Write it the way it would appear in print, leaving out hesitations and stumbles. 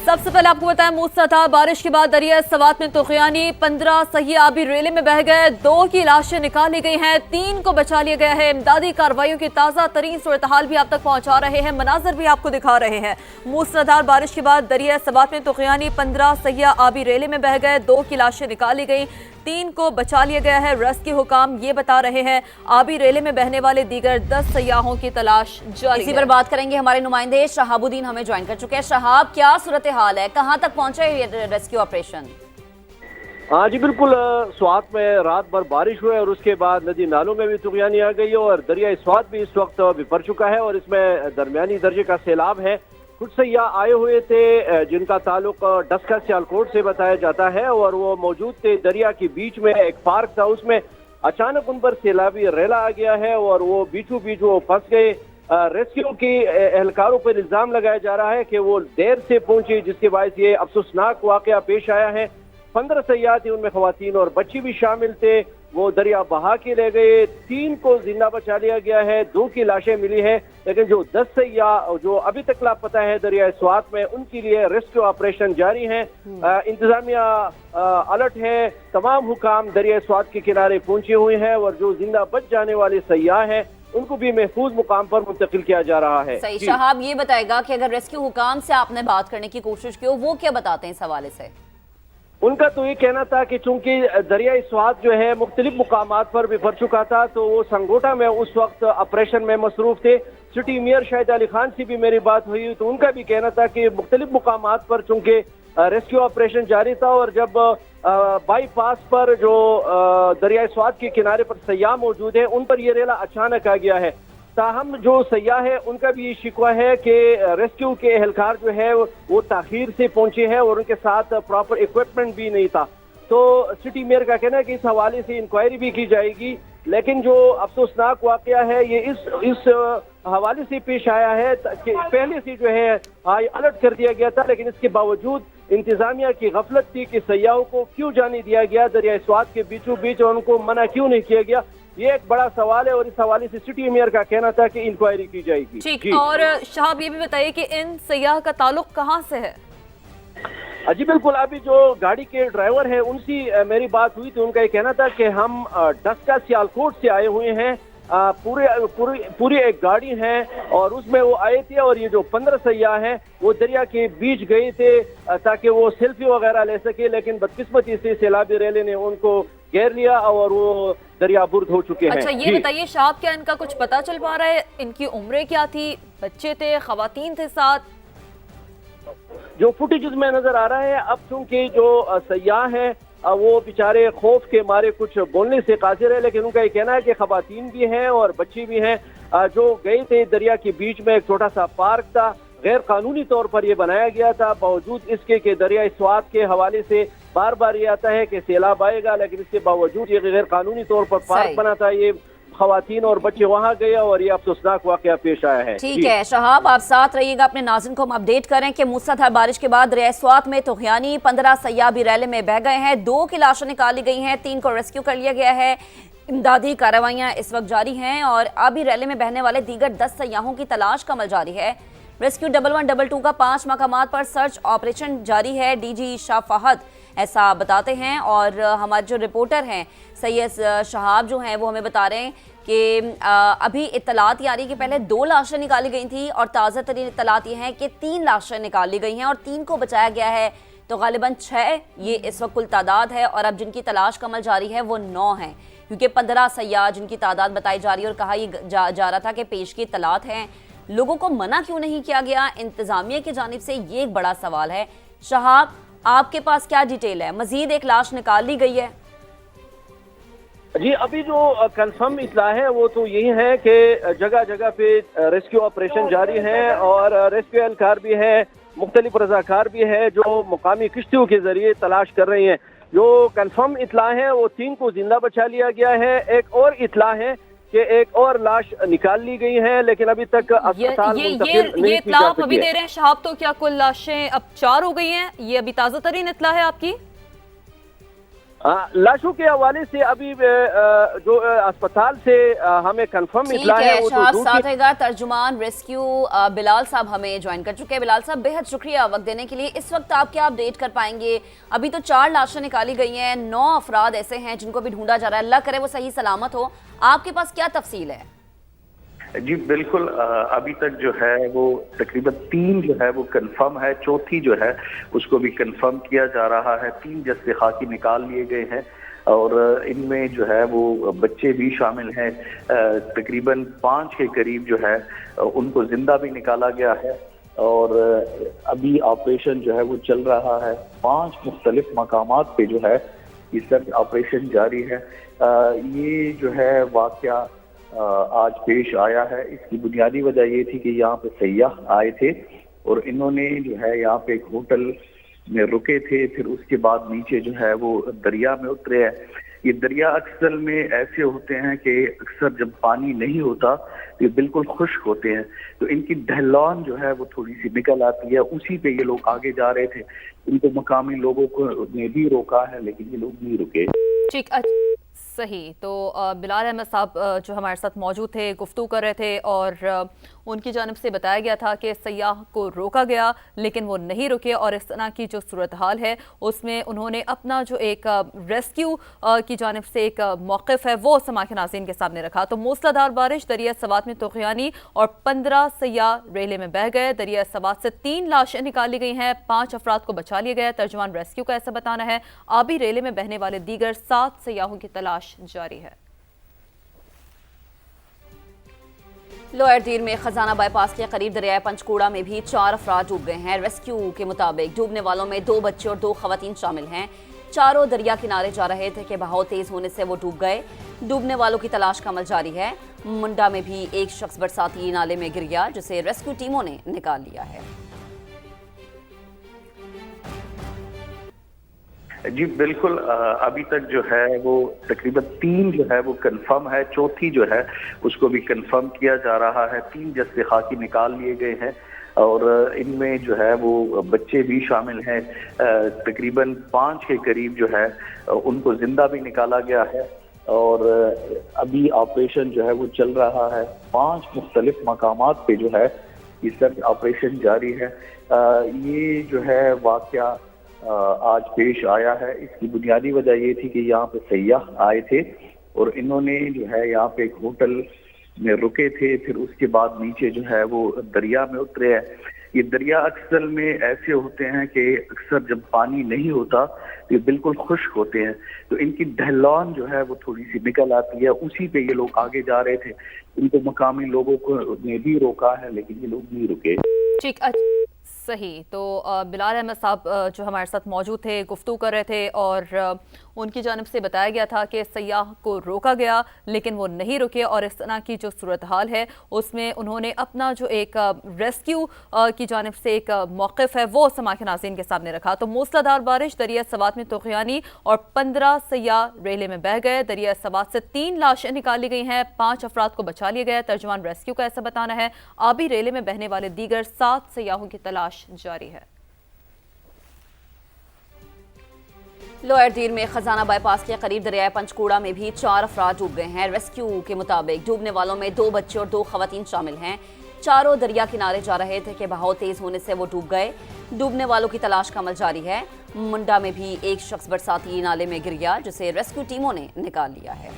सबसे पहले आपको बताएं, मूसलाधार बारिश के बाद दरिया सवात में तुग़यानी 15 सही आबी रेले में बह गए। 2 की लाशें निकाली गई हैं, 3 को बचा लिया गया है। इमदादी कार्रवाइयों की ताज़ा तरीन सूरत-हाल भी आप तक पहुंचा रहे हैं, मनाजर भी आपको दिखा रहे हैं। मूसलाधार बारिश के बाद दरिया सवात में तुग़यानी 15 सही आबी रेले में बह गए। 2 की लाशें निकाली गई, 3 को बचा लिया गया है। रेस्क्यू हुकाम ये बता रहे हैं आबी रेले में बहने वाले दीगर 10 सयाहों की तलाश जारी है। इसी पर बात करेंगे, हमारे नुमाइंदे शहाबुद्दीन हमें ज्वाइन कर चुके हैं। शहाब, क्या सूरत हाल है, कहां तक पहुंचा है रेस्क्यू ऑपरेशन? हाँ जी बिल्कुल, स्वात में रात भर बारिश हुई और उसके बाद नदी नालों में भी तुग़यानी आ गई और दरिया स्वात भी इस वक्त बिफर चुका है और इसमें दरमियानी दर्जे का सैलाब है। कुछ सयाह आए हुए थे जिनका ताल्लुक डस्का सियालकोट से बताया जाता है और वो मौजूद थे दरिया के बीच में। एक पार्क था, उसमें अचानक उन पर सैलाबी रेला आ गया है और वो बीचों बीच वो फंस गए। रेस्क्यू के एहलकारों पर इल्जाम लगाया जा रहा है कि वो देर से पहुंचे, जिसके बायस ये अफसोसनाक वाकया पेश आया है। 15 सयाह थे, उनमें खवातीन और बच्ची भी शामिल थे। वो दरिया बहा के ले गए, 3 को जिंदा बचा लिया गया है, 2 की लाशें मिली है। लेकिन जो 10 सयाह जो अभी तक लापता है दरिया स्वात में, उनके लिए रेस्क्यू ऑपरेशन जारी है। इंतजामिया अलर्ट है, तमाम हुकाम दरिया स्वात के किनारे पहुंचे हुए हैं और जो जिंदा बच जाने वाले सयाह हैं उनको भी महफूज मुकाम पर मुंतकिल किया जा रहा है। सही। शहाब, ये बताएगा कि अगर रेस्क्यू हुकाम से आपने बात करने की कोशिश की हो, वो क्या बताते हैं इस हवाले से? उनका तो ये कहना था कि चूंकि दरिया स्वात जो है मुख्तलिफ मुकामात पर बिफर चुका था, तो वो संगोटा में उस वक्त ऑपरेशन में मसरूफ थे। सिटी मेयर शाहिद अली खान से भी मेरी बात हुई तो उनका भी कहना था कि मुख्तलिफ मुकामात पर चूंकि रेस्क्यू ऑपरेशन जारी था और जब बाईपास पर जो दरिया स्वात के किनारे पर सयाह मौजूद है उन पर यह रेला अचानक आ गया है। ताहम जो सयाह है उनका भी ये शिकवा है कि रेस्क्यू के एहलकार जो है वो ताखीर से पहुंचे हैं और उनके साथ प्रॉपर इक्विपमेंट भी नहीं था। तो सिटी मेयर का कहना है कि इस हवाले से इंक्वायरी भी की जाएगी, लेकिन जो अफसोसनाक वाकया है ये इस हवाले से पेश आया है कि पहले से जो है हाई अलर्ट कर दिया गया था, लेकिन इसके बावजूद इंतजामिया की गफलत थी कि सयाहों को क्यों जाने दिया गया दरिया स्वात के बीचों बीच और उनको मना क्यों नहीं किया गया। ये एक बड़ा सवाल है और इस हवाले से सिटी मेयर का कहना था कि इंक्वायरी की जाएगी। ठीक, और शहाब ये भी बताइए कि इन सयाह का ताल्लुक कहाँ से है? जी बिल्कुल, अभी जो गाड़ी के ड्राइवर है उनसे मेरी बात हुई तो उनका ये कहना था कि हम डस्का सियालकोट से आए हुए हैं। पूरी एक गाड़ी है और उसमें वो आए थे और ये जो 15 सयाह हैं वो दरिया के बीच गए थे ताकि वो सेल्फी वगैरह ले सके, लेकिन बदकिस्मती से सैलाबी रेले ने उनको घेर लिया और वो दरिया बुर्द हो चुके हैं। अच्छा, ये बताइए शहाब, क्या इनका कुछ पता चल पा रहा है? इनकी उम्रें क्या थी, बच्चे थे, खवातीन थे साथ? जो फुटेज में नजर आ रहा है, अब चूंकि जो सयाह हैं वो बेचारे खौफ के मारे कुछ बोलने से कासिर है, लेकिन उनका ये कहना है कि खवातीन भी हैं और बच्ची भी हैं। जो गए थे दरिया के बीच में एक छोटा सा पार्क था, गैर कानूनी तौर पर यह बनाया गया था, बावजूद इसके कि दरिया स्वात के हवाले से बार बार ये आता है कि सैलाब आएगा, लेकिन इसके बावजूद ये गैर कानूनी तौर पर पार्क बना था। ये खवातीन और बच्चे वहां गए और ये अफसोसनाक वाकया पेश आया है। ठीक है शहाब, आप साथ रहिएगा, अपने नाज़रीन को हम अपडेट करें कि मूसलाधार बारिश के बाद दरिया स्वात में तुग़यानी 15 सयाह भी रेले में बह गए हैं। 2 की लाशें निकाली गई हैं, 3 को रेस्क्यू कर लिया गया है। इमदादी कार्रवाइयां इस वक्त जारी हैं और अभी रेले में बहने वाले दीगर 10 सयाहों की तलाश का अमल जारी है। रेस्क्यू 1122 का 5 मकामात पर सर्च ऑपरेशन जारी है। डीजी शाह फहद ऐसा बताते हैं और हमारे जो रिपोर्टर हैं सैयद शहाब जो हैं वो हमें बता रहे हैं कि अभी इत्तलात ये आ रही है कि पहले 2 लाशें निकाली गई थी और ताज़ा तरीन इत्तलात ये हैं कि 3 लाशें निकाली गई हैं और 3 को बचाया गया है। तो गालिबन 6 ये इस वक्त कुल तादाद है और अब जिनकी तलाश का अमल जारी है वो 9 हैं, क्योंकि 15 सयाह जिनकी तादाद बताई जा रही है और कहा यह जा रहा था कि पेश की इत्तलात हैं। लोगों को मना क्यों नहीं किया गया इंतजामिया की जानिब से, ये एक बड़ा सवाल है। शहाब, आपके पास क्या डिटेल है? मजीद एक लाश निकाल ली गई है? जी अभी जो कंफर्म इतला है वो तो यही है कि जगह जगह पे रेस्क्यू ऑपरेशन जारी है और रेस्क्यू एहलकार भी है, मुख्तलिफ रजाकार भी है जो मुकामी किश्तियों के जरिए तलाश कर रही हैं। जो कंफर्म इतला है वो 3 को जिंदा बचा लिया गया है। एक और इतला है कि एक और लाश निकाल ली गई है, लेकिन अभी तक अस्पताल ये इतला आप अभी दे रहे हैं शहाब, तो क्या कुल लाशें अब 4 हो गई हैं? ये अभी ताज़ा तरीन इतला है आपकी? लाशों के हवाले से अभी जो अस्पताल से हमें कंफर्म ठीक इतला है है, वो तो शाह दूर साथ की रहेगा तर्जुमान रेस्क्यू बिलाल साहब हमें ज्वाइन कर चुके हैं। बिलाल साहब बेहद शुक्रिया वक्त देने के लिए। इस वक्त आप क्या अपडेट कर पाएंगे? अभी तो 4 लाशें निकाली गई हैं, 9 अफराद ऐसे हैं जिनको भी ढूंढा जा रहा है, अल्लाह करे वो सही सलामत हो। आपके पास क्या तफसील है? जी बिल्कुल, अभी तक जो है वो तकरीबन 3 जो है वो कंफर्म है, चौथी जो है उसको भी कंफर्म किया जा रहा है। 3 जस्ते खाकी निकाल लिए गए हैं और इनमें जो है वो बच्चे भी शामिल हैं। तकरीबन 5 के करीब जो है उनको जिंदा भी निकाला गया है और अभी ऑपरेशन जो है वो चल रहा है। 5 मुख्तलिफ मकामात पे जो है ये सर्च ऑपरेशन जारी है। ये जो है वाकया आज पेश आया है। इसकी बुनियादी वजह ये थी कि यहाँ पे सयाह आए थे और इन्होंने जो है यहाँ पे एक होटल में रुके थे, फिर उसके बाद नीचे जो है वो दरिया में उतरे हैं। ये दरिया अक्सर में ऐसे होते हैं कि अक्सर जब पानी नहीं होता तो ये बिल्कुल खुश्क होते हैं, तो इनकी ढलान जो है वो थोड़ी सी निकल आती है। उसी पे ये लोग आगे जा रहे थे। इनको मकामी लोगों को ने भी रोका है लेकिन ये लोग नहीं रुके। ठीक, सही। तो बिलाल अहमद साहब जो हमारे साथ मौजूद थे, गुफ्तगू कर रहे थे और उनकी जानिब से बताया गया था कि सयाह को रोका गया लेकिन वो नहीं रुके और इस तरह की जो सूरत हाल है उसमें उन्होंने अपना जो एक रेस्क्यू की जानिब से एक मौक़िफ़ है वो समाअत नाज़रीन के सामने रखा। तो मूसलाधार बारिश, दरिया सवात में तूफ़ानी और 15 सयाह रेले में बह गए। दरिया सवात से 3 लाशें निकाली गई हैं, 5 अफराद को बचा लिया गया। तर्जुमान रेस्क्यू का ऐसा बताना है। आबी रेले में बहने वाले दीगर 7 सयाहों की तलाश जारी है। लोअर दीर में खजाना बाईपास के करीब दरियाए पंचकूड़ा में भी 4 अफराद डूब गए हैं। रेस्क्यू के मुताबिक डूबने वालों में 2 बच्चे और 2 खवातीन शामिल हैं। चारों दरिया किनारे जा रहे थे कि बहाव तेज होने से वो डूब गए। डूबने वालों की तलाश का अमल जारी है। मुंडा में भी एक शख्स बरसाती नाले में गिर गया जिसे रेस्क्यू टीमों ने निकाल लिया है। जी बिल्कुल, अभी तक जो है वो तकरीबन 3 जो है वो कंफर्म है, चौथी जो है उसको भी कंफर्म किया जा रहा है। 3 जस्ते खाकी निकाल लिए गए हैं और इनमें जो है वो बच्चे भी शामिल हैं। तकरीबन 5 के करीब जो है उनको जिंदा भी निकाला गया है और अभी ऑपरेशन जो है वो चल रहा है। 5 मुख्तलिफ मकामात पे जो है ये सर्च ऑपरेशन जारी है। ये जो है वाकया आज पेश आया है। इसकी बुनियादी वजह ये थी कि यहाँ पे सयाह आए थे और इन्होंने जो है यहाँ पे एक होटल में रुके थे, फिर उसके बाद नीचे जो है वो दरिया में उतरे हैं। ये दरिया अक्सर में ऐसे होते हैं कि अक्सर जब पानी नहीं होता तो ये बिल्कुल खुश्क होते हैं, तो इनकी ढलान जो है वो थोड़ी सी निकल आती है। उसी पे ये लोग आगे जा रहे थे। इनको मकामी लोगों को ने भी रोका है लेकिन ये लोग नहीं रुके। ठीक, सही। तो बिलाल अहमद साहब जो हमारे साथ मौजूद थे, गुफ्तगू कर रहे थे और उनकी जानिब से बताया गया था कि सयाह को रोका गया लेकिन वो नहीं रुके और इस तरह की जो सूरत हाल है उसमें उन्होंने अपना जो एक रेस्क्यू की जानिब से एक मौक़िफ़ है वो समाअत नाज़रीन के सामने रखा। तो मूसलाधार बारिश, दरिया सवात में तूफ़ानी और 15 सयाह रेले में बह गए। दरिया सवात से 3 लाशें निकाली गई हैं, 5 अफराद को बचा लिया गया। तर्जुमान रेस्क्यू का ऐसा बताना है। आबी रेले में बहने वाले दीगर 7 सयाहों की तलाश जारी है। लोअर दीर में खजाना बाईपास के करीब दरियाए पंचकूड़ा में भी 4 अफराद डूब गए हैं। रेस्क्यू के मुताबिक डूबने वालों में 2 बच्चे और 2 खवातीन शामिल हैं। चारों दरिया किनारे जा रहे थे कि बहाव तेज होने से वो डूब गए। डूबने वालों की तलाश का अमल जारी है। मुंडा में भी एक शख्स बरसाती नाले में गिर गया जिसे रेस्क्यू टीमों ने निकाल लिया है।